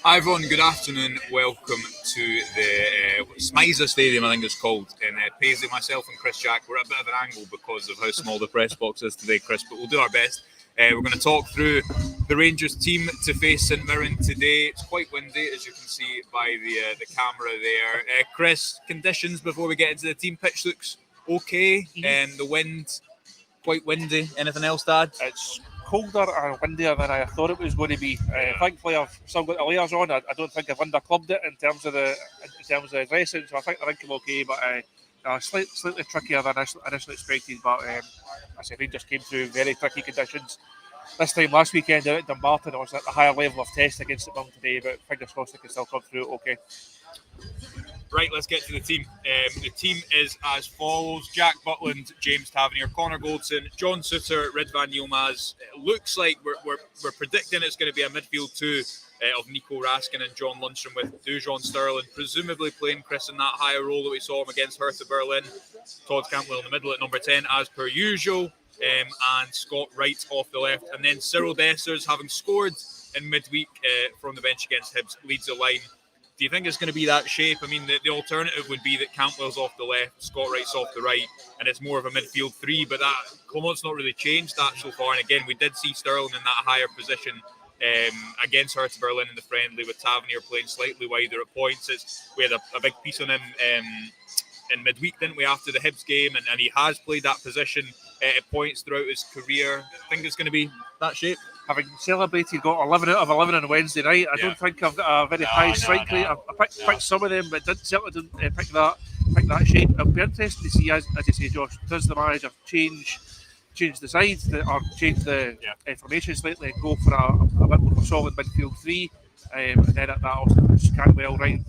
Hi everyone, good afternoon. Welcome to the SMISA Stadium, I think it's called, in Paisley. Myself and Chris Jack, we're at a bit of an angle because of how small the press box is today, Chris, but we'll do our best. We're going to talk through the Rangers team to face St Mirren today. It's quite windy, as you can see by the camera there. Chris, conditions before we get into the team. Pitch looks okay, and the wind quite windy. Anything else to add? It's colder and windier than I thought it was going to be. Thankfully, I've still got the layers on. I don't think I've underclubbed it in terms of the dressing, so I think I'm okay. But slightly trickier than initially expected. But I say Rangers came through very tricky conditions. This time last weekend out at Dumbarton, I was at the higher level of test against the Mirren today, but fingers crossed they can still come through okay. Right, let's get to the team. The team is as follows: Jack Butland, James Tavernier, Connor Goldson, John Suter, Ridvan Yilmaz. It looks like we're predicting it's going to be a midfield two of Nico Raskin and John Lundstrom, with Dujon Sterling presumably playing Chris in that higher role that we saw him against Hertha Berlin. Todd Cantwell in the middle at number 10 as per usual, and Scott Wright off the left. And then Cyril Dessers, having scored in midweek from the bench against Hibs, leads the line. Do you think it's going to be that shape? I mean, the alternative would be that Cantwell's off the left, Scott Wright's off the right, and it's more of a midfield three, but that Clement's not really changed that so far. And again, we did see Sterling in that higher position against Hertha Berlin in the friendly, with Tavernier playing slightly wider at points. We had a big piece on him in midweek, didn't we, after the Hibs game, and he has played that position at points throughout his career. I think it's going to be that shape. Having celebrated, got 11 out of 11 on Wednesday night, I don't think I've got a very high strike rate. I picked some of them, but certainly didn't pick that shape. It'll be interesting to see, as you say, Josh, does the manager change the sides or change the formation slightly and go for a bit more of a solid midfield three? And then at that also Cantwell wide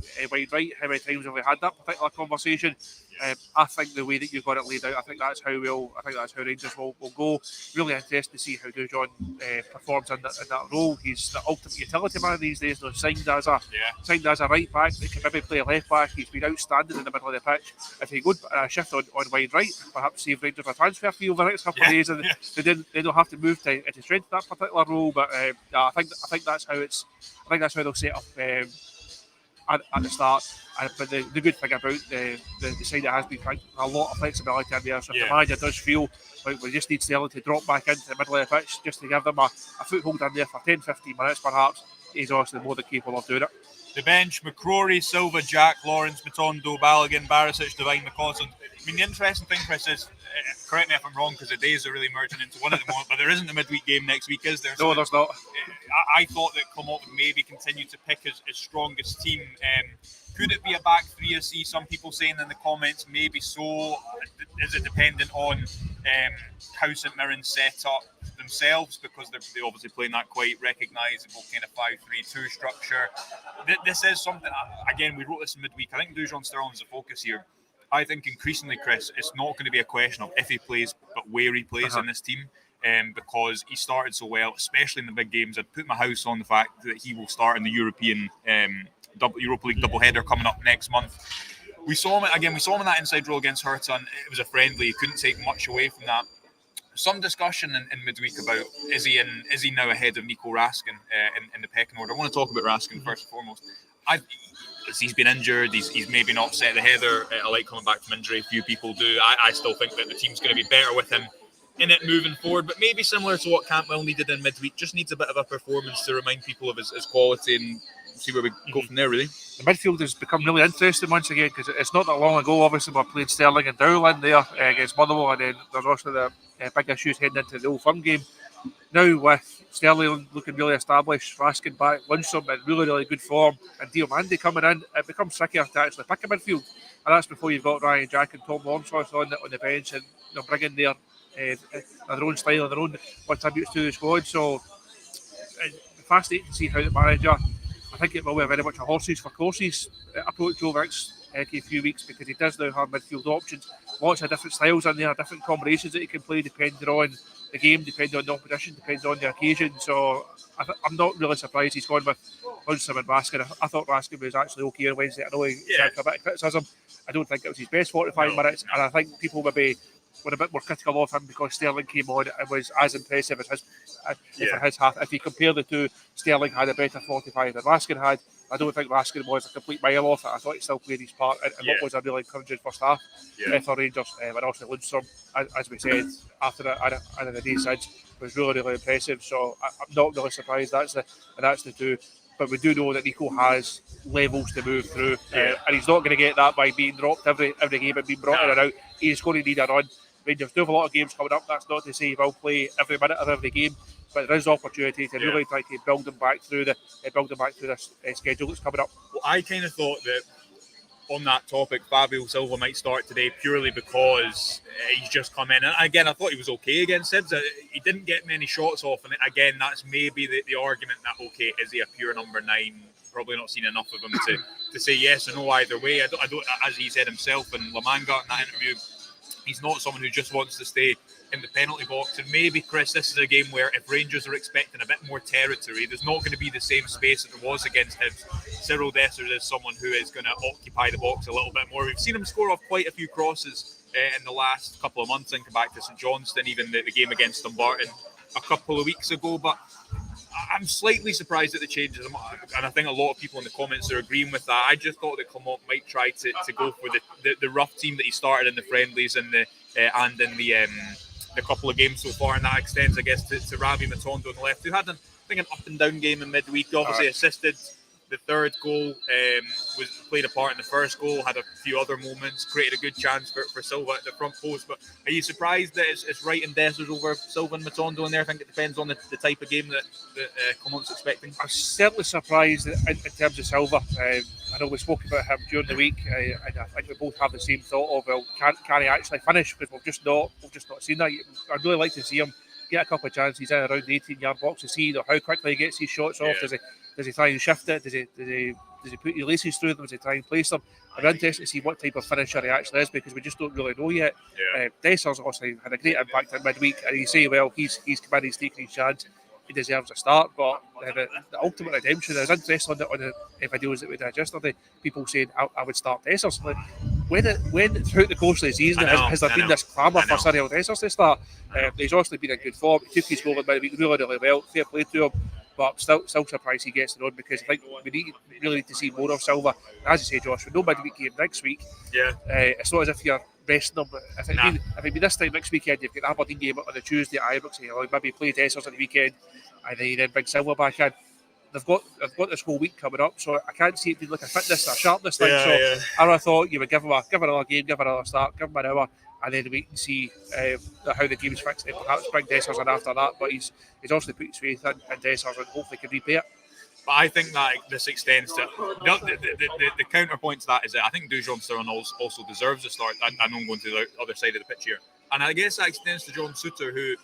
right. How many times have we had that particular conversation? I think the way that you've got it laid out, I think that's how Rangers will go. Really interested to see how Dujon performs in that role. He's the ultimate utility man these days. Signed as a right back that can maybe play left back. He's been outstanding in the middle of the pitch. If he would shift on wide right, perhaps save Rangers a transfer fee over the next couple of days, and they don't have to move to strengthen that particular role. But I think that's how it's. I think that's how they'll set up at the start. But the good thing about the side, that has been a lot of flexibility in there. So if the manager does feel like we just need Sterling to drop back into the middle of the pitch just to give them a foothold in there for 10-15 minutes perhaps, he's obviously more than capable of doing it. The bench: McCrory, Silva, Jack, Lawrence, Matondo, Balogun, Barisic, Devine, McCausland. I mean, the interesting thing, Chris, is, correct me if I'm wrong, because the days are really merging into one at the moment, but there isn't a midweek game next week, is there? No, there's not. I thought that Clement would maybe continue to pick his strongest team. Could it be a back three? I see some people saying in the comments maybe so. Is it dependent on how St Mirren set up themselves, because they're obviously playing that quite recognisable kind of 5-3-2 structure? This is something, again, we wrote this in midweek. I think Dujon Sterling is the focus here. I think increasingly, Chris, it's not going to be a question of if he plays, but where he plays in this team. Because he started so well, especially in the big games. I'd put my house on the fact that he will start in the European Europa League doubleheader coming up next month. We saw him in that inside role against Hertha, and it was a friendly. He couldn't take much away from that. Some discussion in midweek about is he now ahead of Nico Raskin in the pecking order. I want to talk about Raskin first and foremost. He's been injured. He's maybe not set the heather. I like coming back from injury. Few people do. I still think that the team's going to be better with him in it moving forward, but maybe similar to what Cantwell needed in midweek. Just needs a bit of a performance to remind people of his quality, and see where we go from there, really. The midfield has become really interesting once again, because it's not that long ago, obviously, we played Sterling and Dowell in there against Motherwell, and then there's also the big issues heading into the Old Firm game. Now with Sterling looking really established, Raskin back, Lundstrom in really, really good form, and Diomande coming in, it becomes trickier to actually pick a midfield, and that's before you've got Ryan Jack and Tom Longshorst on the bench, and bringing their own style and their own attributes to the squad. So fascinating to see how the manager, I think it will be very much a horses for courses approach over the next few weeks, because he does now have midfield options, lots of different styles in there, different combinations that he can play depending on the game, depending on the opposition, depends on the occasion. So I'm not really surprised he's gone with Lundstrom and Raskin. I thought Raskin was actually okay on Wednesday. I know he had a bit of criticism. I don't think it was his best 45 minutes, and I think people maybe were a bit more critical of him because Sterling came on and was as impressive as his half. If you compare the two, Sterling had a better 45 than Raskin had. I don't think Raskin was a complete mile off it. I thought he still played his part in what was a really encouraging first half for Rangers. And also Lundstrom, as we said, after the day since, was really, really impressive. So I'm not really surprised that's the two. But we do know that Nico has levels to move through, and he's not going to get that by being dropped every game and being brought in and out. He's going to need a run. Rangers do have a lot of games coming up. That's not to say he will play every minute of every game, but there is opportunity to really try to build him back through this schedule that's coming up. Well, I kind of thought that on that topic, Fabio Silva might start today purely because he's just come in. And again, I thought he was okay against Hibs. He didn't get many shots off, and again, that's maybe the argument that, okay, is he a pure number 9? Probably not seen enough of him to say yes or no either way. I don't, as he said himself in Lamanga in that interview, he's not someone who just wants to stay in the penalty box. And maybe, Chris, this is a game where if Rangers are expecting a bit more territory, there's not going to be the same space that there was against Hibs. Cyril Dessers is someone who is going to occupy the box a little bit more. We've seen him score off quite a few crosses in the last couple of months, thinking back to St Johnstone, even the game against Dumbarton a couple of weeks ago. But I'm slightly surprised at the changes, and I think a lot of people in the comments are agreeing with that. I just thought that Clement might try to go for the rough team that he started in the friendlies and in the couple of games so far, and that extends, I guess, to Ravi Matondo on the left, who had, I think, an up and down game in midweek. Obviously assisted the third goal, was played a part in the first goal, had a few other moments, created a good chance for Silva at the front post. But are you surprised that it's right and Dessers over Silva and Matondo in there? I think it depends on the type of game that Clement's expecting. I'm certainly surprised in terms of Silva. I know we spoke about him during the week, and I think we both have the same thought of, well, can he actually finish? Because we've just not seen that. I'd really like to see him get a couple of chances in around the 18-yard box to see how quickly he gets his shots off. Does he try and shift it? Does he put your laces through them? Does he try and place them? I'm interested to see what type of finisher he actually is, because we just don't really know yet. Dessers obviously had a great impact in midweek, and you say, well, he's come in, he's taking his chance, he deserves a start. But the ultimate redemption, I was interested on the videos that we did yesterday, people saying I would start Dessers. Like, when throughout the course of the season has there been this clamour for Cyril Dessers to start? He's obviously been in good form. He took his goal in midweek really, really well. Fair play to him. But I'm still surprised he gets the run, because I think we really need to see more of Silva. As you say, Josh, with no midweek game next week, it's not as if you're resting him. If it be this time next weekend, you've got the Aberdeen game on the Tuesday at Ibrox, and maybe play Dessers on the weekend, and then you then bring Silva back in. They've got this whole week coming up, so I can't see it being like a fitness or a sharpness thing. I would have thought you would give another game, give another start, give him an hour, and then wait and see how the game's fixed, and perhaps bring Dessers in after that. But he's obviously put his faith in Dessers, and hopefully can repay it. But I think that this extends to the counterpoint to that is that I think Dujon Sterling also deserves a start. I know I'm going to the other side of the pitch here, and I guess that extends to John Suter, who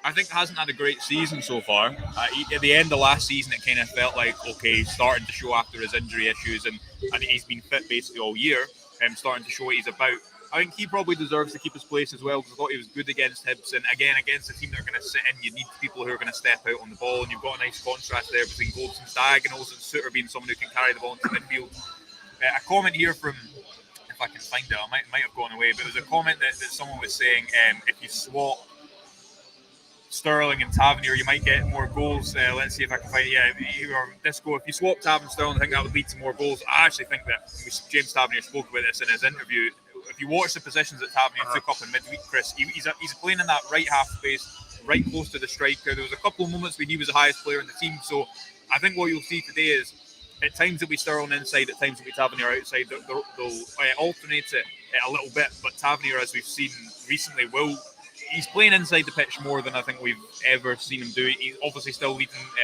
I think hasn't had a great season so far. At the end of last season, it kind of felt like, okay, he's starting to show after his injury issues, and he's been fit basically all year, and starting to show what he's about. I think he probably deserves to keep his place as well, because I thought he was good against Hibs, and again, against a team that are going to sit in, you need people who are going to step out on the ball, and you've got a nice contrast there between Goldson's diagonals and Suter being someone who can carry the ball into midfield. A comment here from, if I can find it, I might have gone away, but there was a comment that someone was saying, if you swap Sterling and Tavernier, you might get more goals. Let's see if I can find it. Disco, if you swap Tav and Sterling, I think that would lead to more goals. I actually think that James Tavernier spoke about this in his interview. If you watch the positions that Tavernier took up in midweek, Chris, he's playing in that right half space, right close to the striker. There was a couple of moments when he was the highest player in the team. So I think what you'll see today is, at times it'll be Sterling inside, at times it'll be Tavernier outside. They'll alternate it a little bit, but Tavernier, as we've seen recently, he's playing inside the pitch more than I think we've ever seen him do. He's obviously still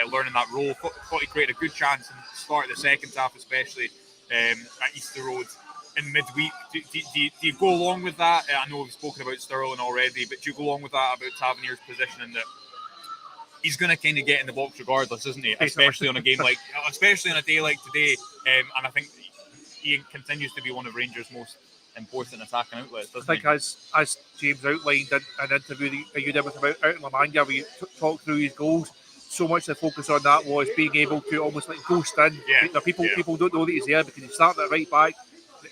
learning that role. Thought he created a good chance in the start of the second half, especially at Easter Road in midweek. Do you go along with that? I know we've spoken about Sterling already, but do you go along with that about Tavernier's position, and that he's going to kind of get in the box regardless, isn't he? Especially on a game especially on a day like today. And I think he continues to be one of Rangers' most important attacking outlets, doesn't he? I think as James outlined in an interview that you did with him out in Lamanga, where you talked through his goals, so much the focus on that was being able to almost like ghost in. People don't know that he's there, because he started at right back.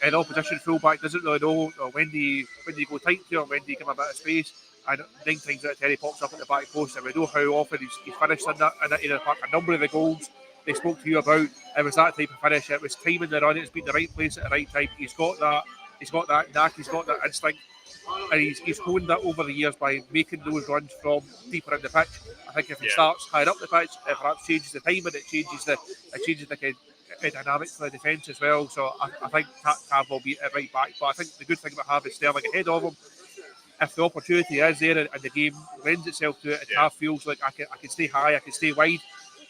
an opposition fullback doesn't really know when do you go tight to or when do you give him a bit of space. And 9 times out of 10 he pops up at the back post, and we know how often he's finished in that area of the park. A number of the goals they spoke to you about, it was that type of finish. It was timing the run. It's been the right place at the right time. He's got that knack. He's got that instinct, and he's honed that over the years by making those runs from deeper in the pitch. I think if he starts higher up the pitch, it perhaps changes the timing. It changes the dynamics for the defence as well. So I think Tav will be at right back. But I think the good thing about having Sterling ahead of him, if the opportunity is there and the game lends itself to it, and Tav feels like I can stay high, I can stay wide,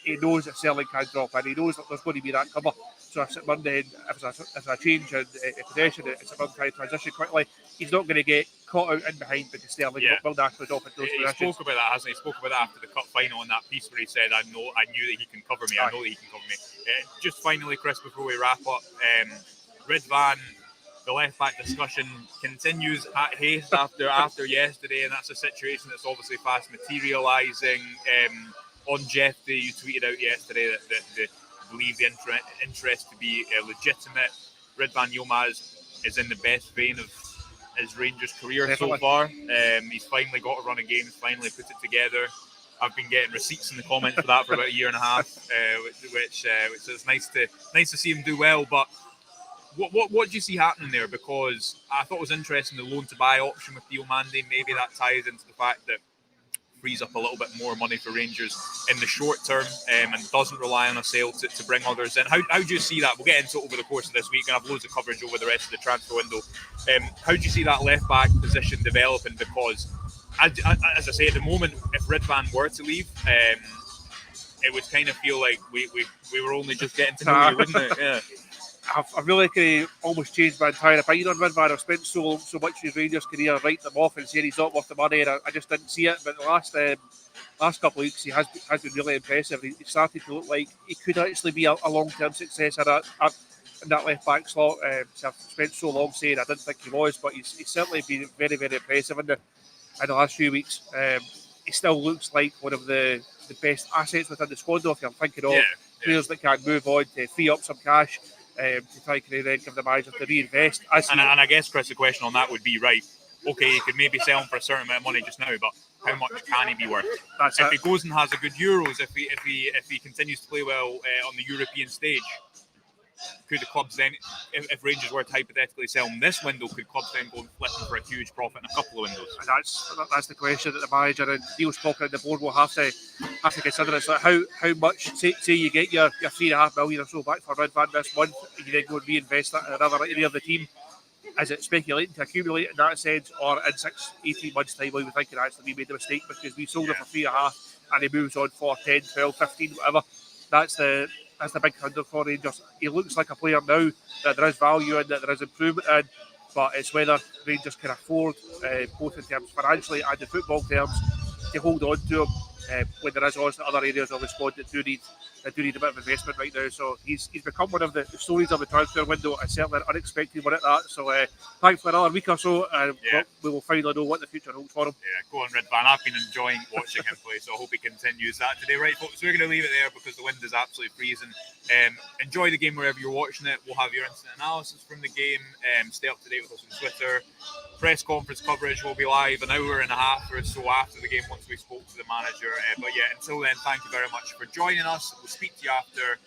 he knows that Sterling can drop in. He knows that there's going to be that cover. So if St Mirren, if there's a change in possession, if St Mirren try to transition quickly, he's not going to get caught out in behind because Sterling will naturally drop into those positions. He spoke about that, hasn't he? He spoke about that after the cup final in that piece where he said, I knew that he can cover me. I know that he can cover me. Just finally, Chris, before we wrap up, Ridvan, the left back discussion continues at haste after yesterday, and that's a situation that's obviously fast materialising. On Jeff Day, you tweeted out yesterday that they believe the interest to be legitimate. Ridvan Yilmaz is in the best vein of his Rangers career so far. He's finally got a run of games, finally put it together. I've been getting receipts in the comments for that for about a year and a half, which is nice to see him do well. But what do you see happening there? Because I thought it was interesting the loan to buy option with Diomande. Maybe that ties into the fact that frees up a little bit more money for Rangers in the short term, and doesn't rely on a sale to bring others in. How do you see that? We'll get into it over the course of this week and have loads of coverage over the rest of the transfer window. How do you see that left back position developing? Because as I say, at the moment, if Ridvan were to leave, it would kind of feel like we were only just getting to know you, wouldn't it? Yeah. I've really almost changed my entire opinion on Ridvan. I've spent so much of his Rangers career writing them off and saying he's not worth the money, and I just didn't see it. But the last couple of weeks, he has been really impressive. He started to look like he could actually be a long-term success in that left back slot. So I've spent so long saying I didn't think he was, but he's certainly been very, very impressive in the last few weeks. He still looks like one of the best assets within the squad, though, if you're thinking of players that can move on to free up some cash. To try to then give the manager to reinvest. And I guess, Chris, the question on that would be, right, okay, you could maybe sell him for a certain amount of money just now, but how much can he be worth? If he goes and has a good Euros, if he continues to play well on the European stage, could the clubs then, if Rangers were to hypothetically sell him this window, could clubs then go and flip him for a huge profit in a couple of windows? And that's the question that the manager and Neil Spocker and the board will have to consider. It's like how much, say you get your $3.5 million or so back for Ridvan this month, and you then go and reinvest that in another area of the team. Is it speculating to accumulate in that sense, or in 18 months' time will we think actually we made a mistake because we sold it for $3.5 and he moves on for 10, 12, 15, whatever? That's the big handle for Rangers. He looks like a player now that there is value in, that there is improvement in, but it's whether Rangers can afford, both in terms financially and in football terms, to hold on to him when there is also other areas of the squad that do need a bit of investment right now. So he's become one of the stories of the transfer window, and certainly an unexpected one at that. So thanks for another week or so, and we will finally know what the future holds for him. Yeah, go on, Ridvan. I've been enjoying watching him play, so I hope he continues that today. Right, folks, we're going to leave it there because the wind is absolutely freezing. Enjoy the game wherever you're watching it. We'll have your instant analysis from the game. Stay up to date with us on Twitter. Press conference coverage will be live an hour and a half or so after the game once we spoke to the manager. But yeah, until then, thank you very much for joining us. We'll speak to you after.